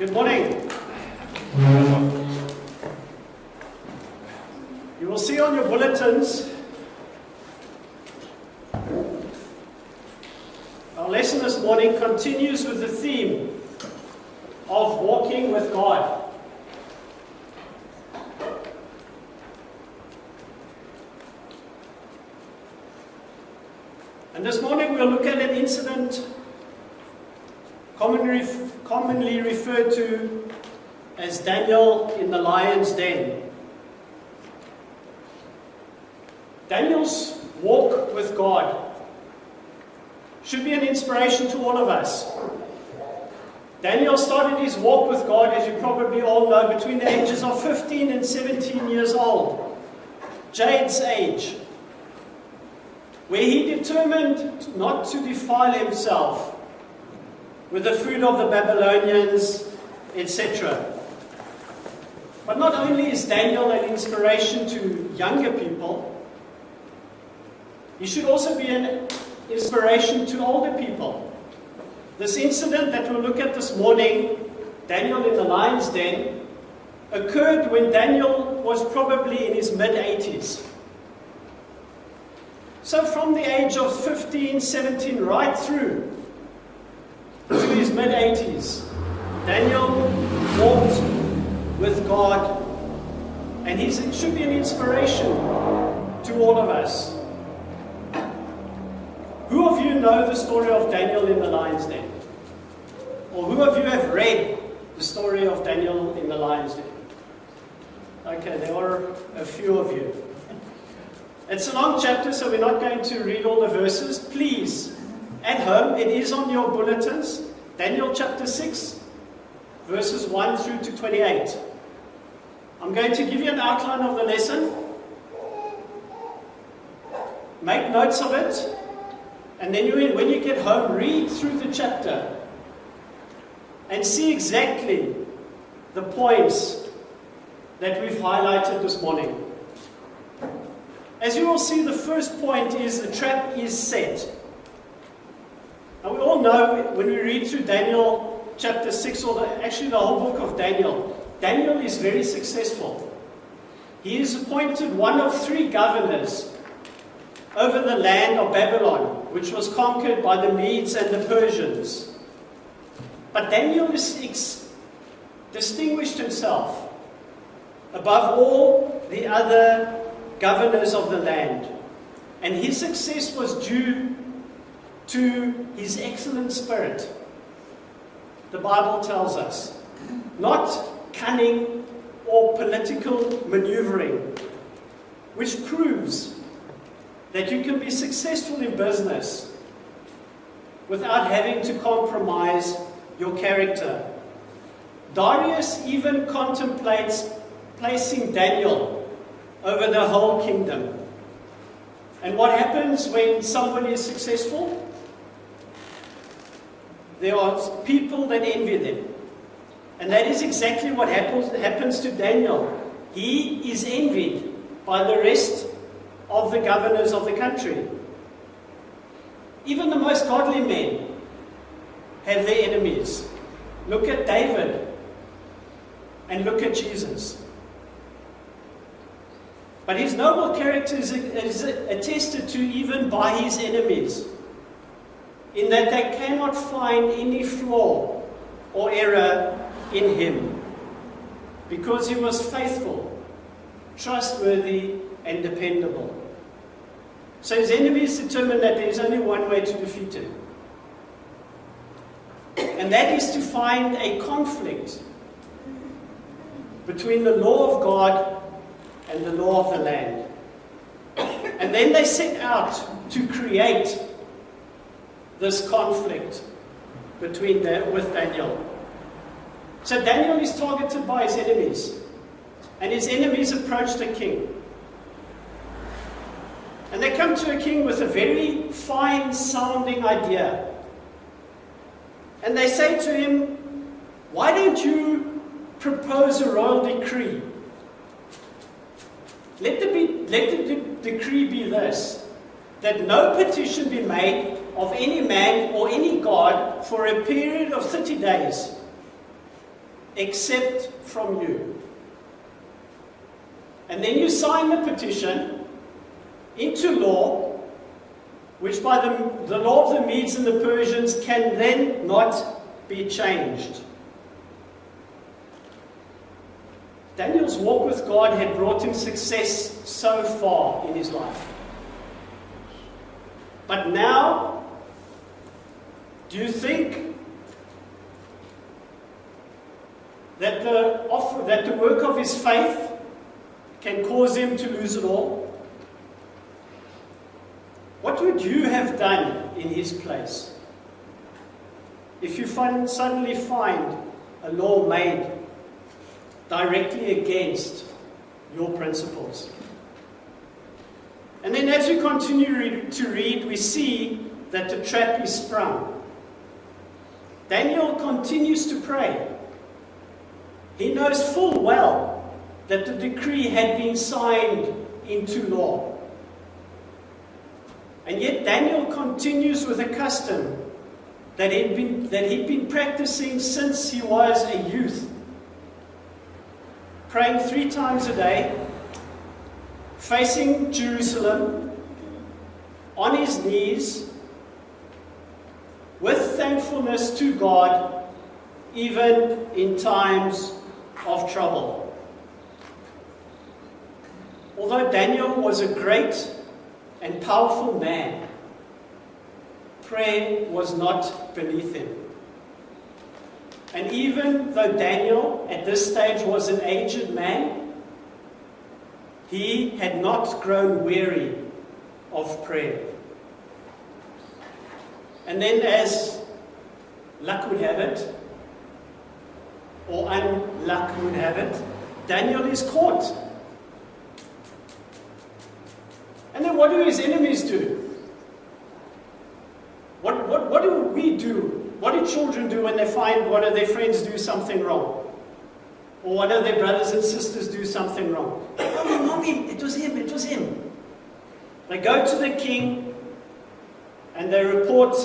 Good morning. You will see on your bulletins our lesson this morning continues with the theme of walking with God. And this morning we'll look at an incident commonly referred to as Daniel in the lion's den. Daniel's walk with God should be an inspiration to all of us. Daniel started his walk with God, as you probably all know, between the ages of 15 and 17 years old, Jade's age, where he determined not to defile himself with the food of the Babylonians, etc. But not only is Daniel an inspiration to younger people, he should also be an inspiration to older people. This incident that we'll look at this morning, Daniel in the lion's den, occurred when Daniel was probably in his mid-80s. So from the age of 15, 17, right through to his mid-80s, Daniel walked with God, and he should be an inspiration to all of us. Who of you know the story of Daniel in the lion's den? Or who of you have read the story of Daniel in the lion's den? Okay, there are a few of you. It's a long chapter, so we're not going to read all the verses. Please, at home, it is on your bulletins, Daniel chapter 6, verses 1 through to 28. I'm going to give you an outline of the lesson. Make notes of it. And then when you get home, read through the chapter and see exactly the points that we've highlighted this morning. As you will see, the first point is the trap is set. Now we all know when we read through Daniel chapter 6, or actually the whole book of Daniel, Daniel is very successful. He is appointed one of 3 governors over the land of Babylon, which was conquered by the Medes and the Persians. But Daniel distinguished himself above all the other governors of the land. And his success was due to his excellent spirit. The Bible tells us, not cunning or political maneuvering, which proves that you can be successful in business without having to compromise your character. Darius even contemplates placing Daniel over the whole kingdom. And what happens when somebody is successful? There are people that envy them. And that is exactly what happens to Daniel. He is envied by the rest of the governors of the country. Even the most godly men have their enemies. Look at David and look at Jesus. But his noble character is attested to even by his enemies, in that they cannot find any flaw or error in him, because he was faithful, trustworthy, and dependable. So his enemies determined that there is only one way to defeat him, and that is to find a conflict between the law of God and the law of the land. And then they set out to create this conflict with Daniel. So Daniel is targeted by his enemies, and his enemies approach the king. And they come to a king with a very fine-sounding idea. And they say to him, "Why don't you propose a royal decree? Let the decree be this, that no petition be made of any man or any god for a period of 30 days. except from you. And then you sign the petition into law, which by the law of the Medes and the Persians can then not be changed. Daniel's walk with God had brought him success so far in his life. But now, do you think that the work of his faith can cause him to lose it all? What would you have done in his place if you suddenly find a law made directly against your principles? And then as we continue to read, we see that the trap is sprung. Daniel continues to pray. He knows full well that the decree had been signed into law. And yet Daniel continues with a custom that he'd been practicing since he was a youth. Praying 3 times a day, facing Jerusalem, on his knees, with thankfulness to God, even in times of trouble. Although Daniel was a great and powerful man, prayer was not beneath him. And even though Daniel at this stage was an aged man, he had not grown weary of prayer. And then, as luck would have it, or unluck would have it, Daniel is caught. And then what do his enemies do? What do we do? What do children do when they find one of their friends do something wrong? Or one of their brothers and sisters do something wrong? Mommy, it was him. They go to the king and they report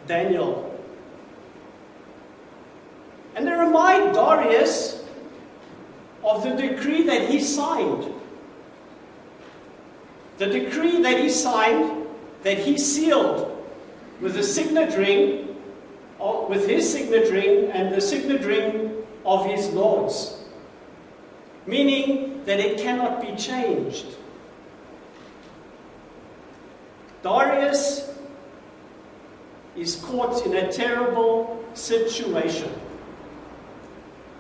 Daniel. And they remind Darius of the decree that he signed. The decree that he signed, that he sealed with a signet ring, with his signet ring and the signet ring of his lords. Meaning that it cannot be changed. Darius is caught in a terrible situation.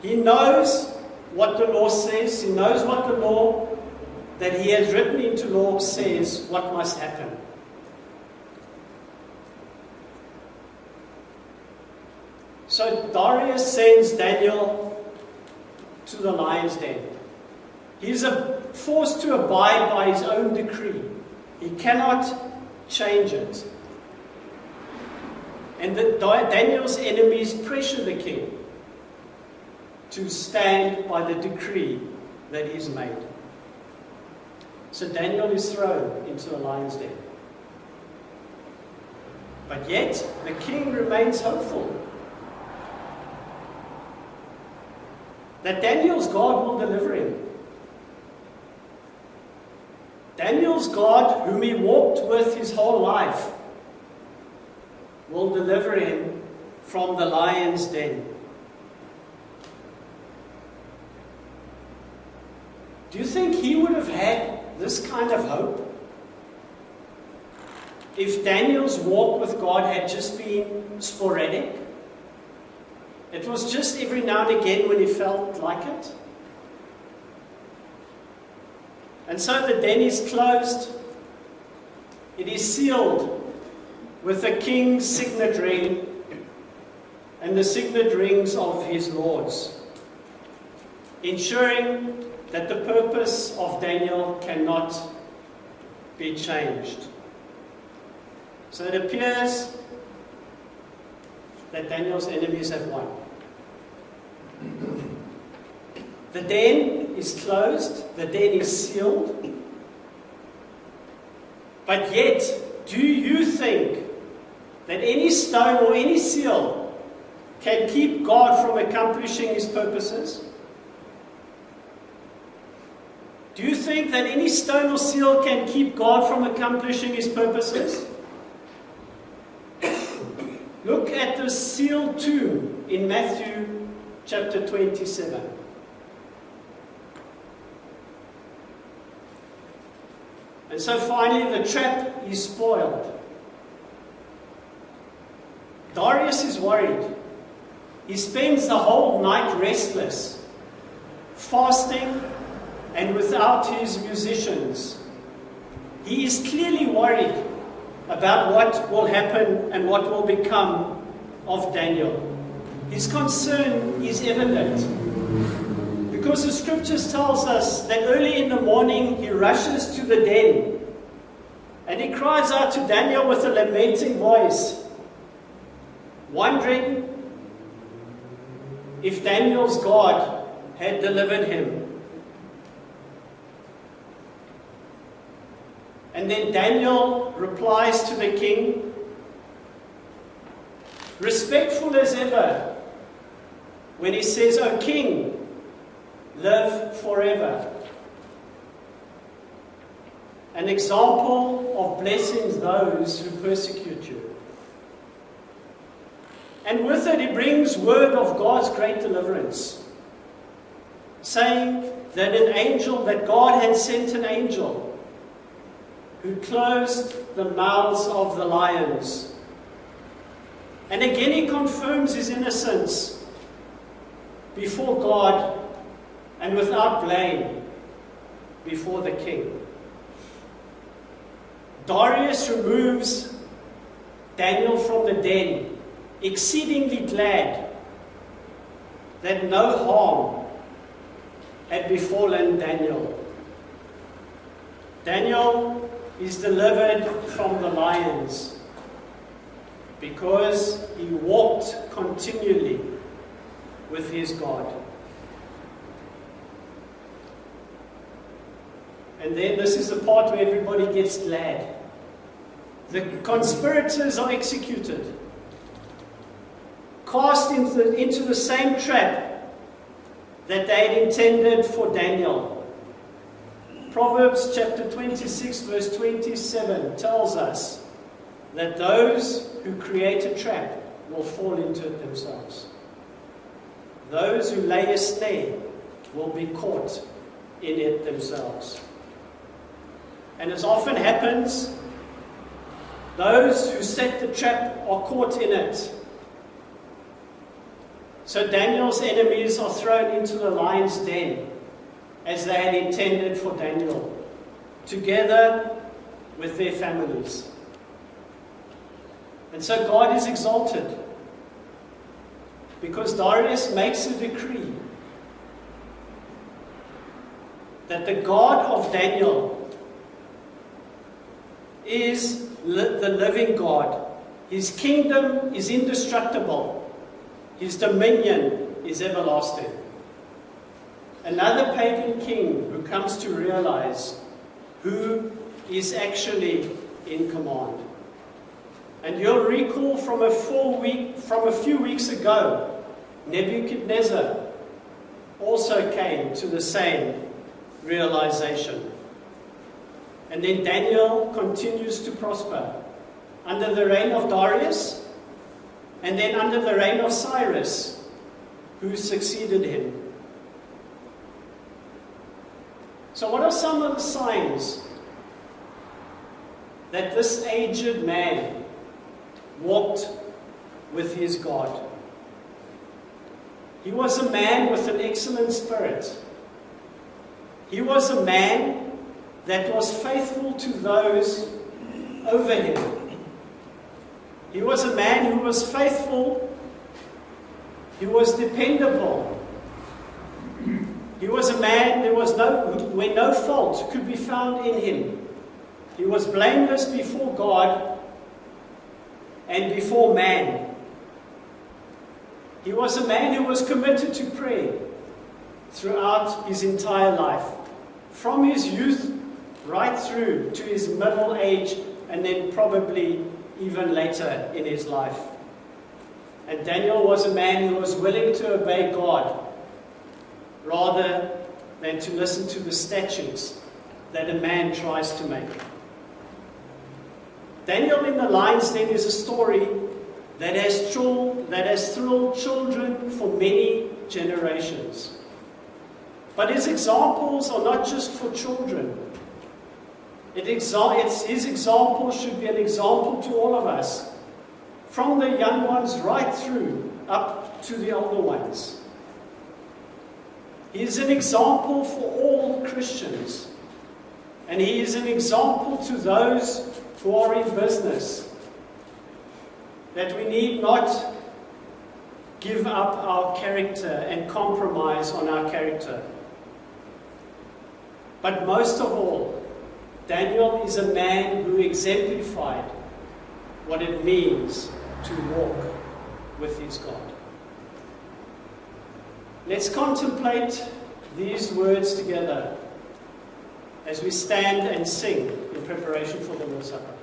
He knows what the law says. He knows what the law that he has written into law says what must happen. So Darius sends Daniel to the lion's den. He's forced to abide by his own decree. He cannot change it. And Daniel's enemies pressure the king to stand by the decree that he's made. So Daniel is thrown into the lion's den. But yet, the king remains hopeful that Daniel's God will deliver him. Daniel's God, whom he walked with his whole life, will deliver him from the lion's den. Do you think he would have had this kind of hope if Daniel's walk with God had just been sporadic? It was just every now and again when he felt like it. And so the den is closed. It is sealed with the king's signet ring and the signet rings of his lords, ensuring that the purpose of Daniel cannot be changed. So it appears that Daniel's enemies have won. The den is closed, the den is sealed, but yet, do you think that any stone or any seal can keep God from accomplishing His purposes? Do you think that any stone or seal can keep God from accomplishing His purposes? Look at the sealed tomb in Matthew chapter 27. And so finally the trap is spoiled. Darius is worried. He spends the whole night restless, fasting, and without his musicians. He is clearly worried about what will happen and what will become of Daniel. His concern is evident because the scriptures tells us that early in the morning he rushes to the den and he cries out to Daniel with a lamenting voice, wondering if Daniel's God had delivered him. And then Daniel replies to the king, respectful as ever, when he says, "O king, live forever." An example of blessing those who persecute you. And with it, he brings word of God's great deliverance, saying that God had sent an angel who closed the mouths of the lions. And again he confirms his innocence before God and without blame before the king. Darius removes Daniel from the den, exceedingly glad that no harm had befallen Daniel. Daniel is delivered from the lions because he walked continually with his God. And then this is the part where everybody gets glad. The conspirators are executed, cast into the same trap that they had intended for Daniel. Proverbs chapter 26 verse 27 tells us that those who create a trap will fall into it themselves. Those who lay a snare will be caught in it themselves. And as often happens, those who set the trap are caught in it. So Daniel's enemies are thrown into the lion's den, as they had intended for Daniel, together with their families. And so God is exalted because Darius makes a decree that the God of Daniel is the living God. His kingdom is indestructible. His dominion is everlasting. Another pagan king who comes to realize who is actually in command. And you'll recall from a few weeks ago, Nebuchadnezzar also came to the same realization. And then Daniel continues to prosper under the reign of Darius and then under the reign of Cyrus, who succeeded him. So what are some of the signs that this aged man walked with his God? He was a man with an excellent spirit. He was a man that was faithful to those over him. He was a man who was faithful. He was dependable. He was a man where no fault could be found in him. He was blameless before God and before man. He was a man who was committed to prayer throughout his entire life, from his youth right through to his middle age, and then probably even later in his life. And Daniel was a man who was willing to obey God rather than to listen to the statutes that a man tries to make. Daniel in the lion's den is a story that has thrilled children for many generations. But his examples are not just for children. His example should be an example to all of us, from the young ones right through up to the older ones. He is an example for all Christians. And he is an example to those who are in business, that we need not give up our character and compromise on our character. But most of all, Daniel is a man who exemplified what it means to walk with his God. Let's contemplate these words together as we stand and sing in preparation for the Lord's Supper.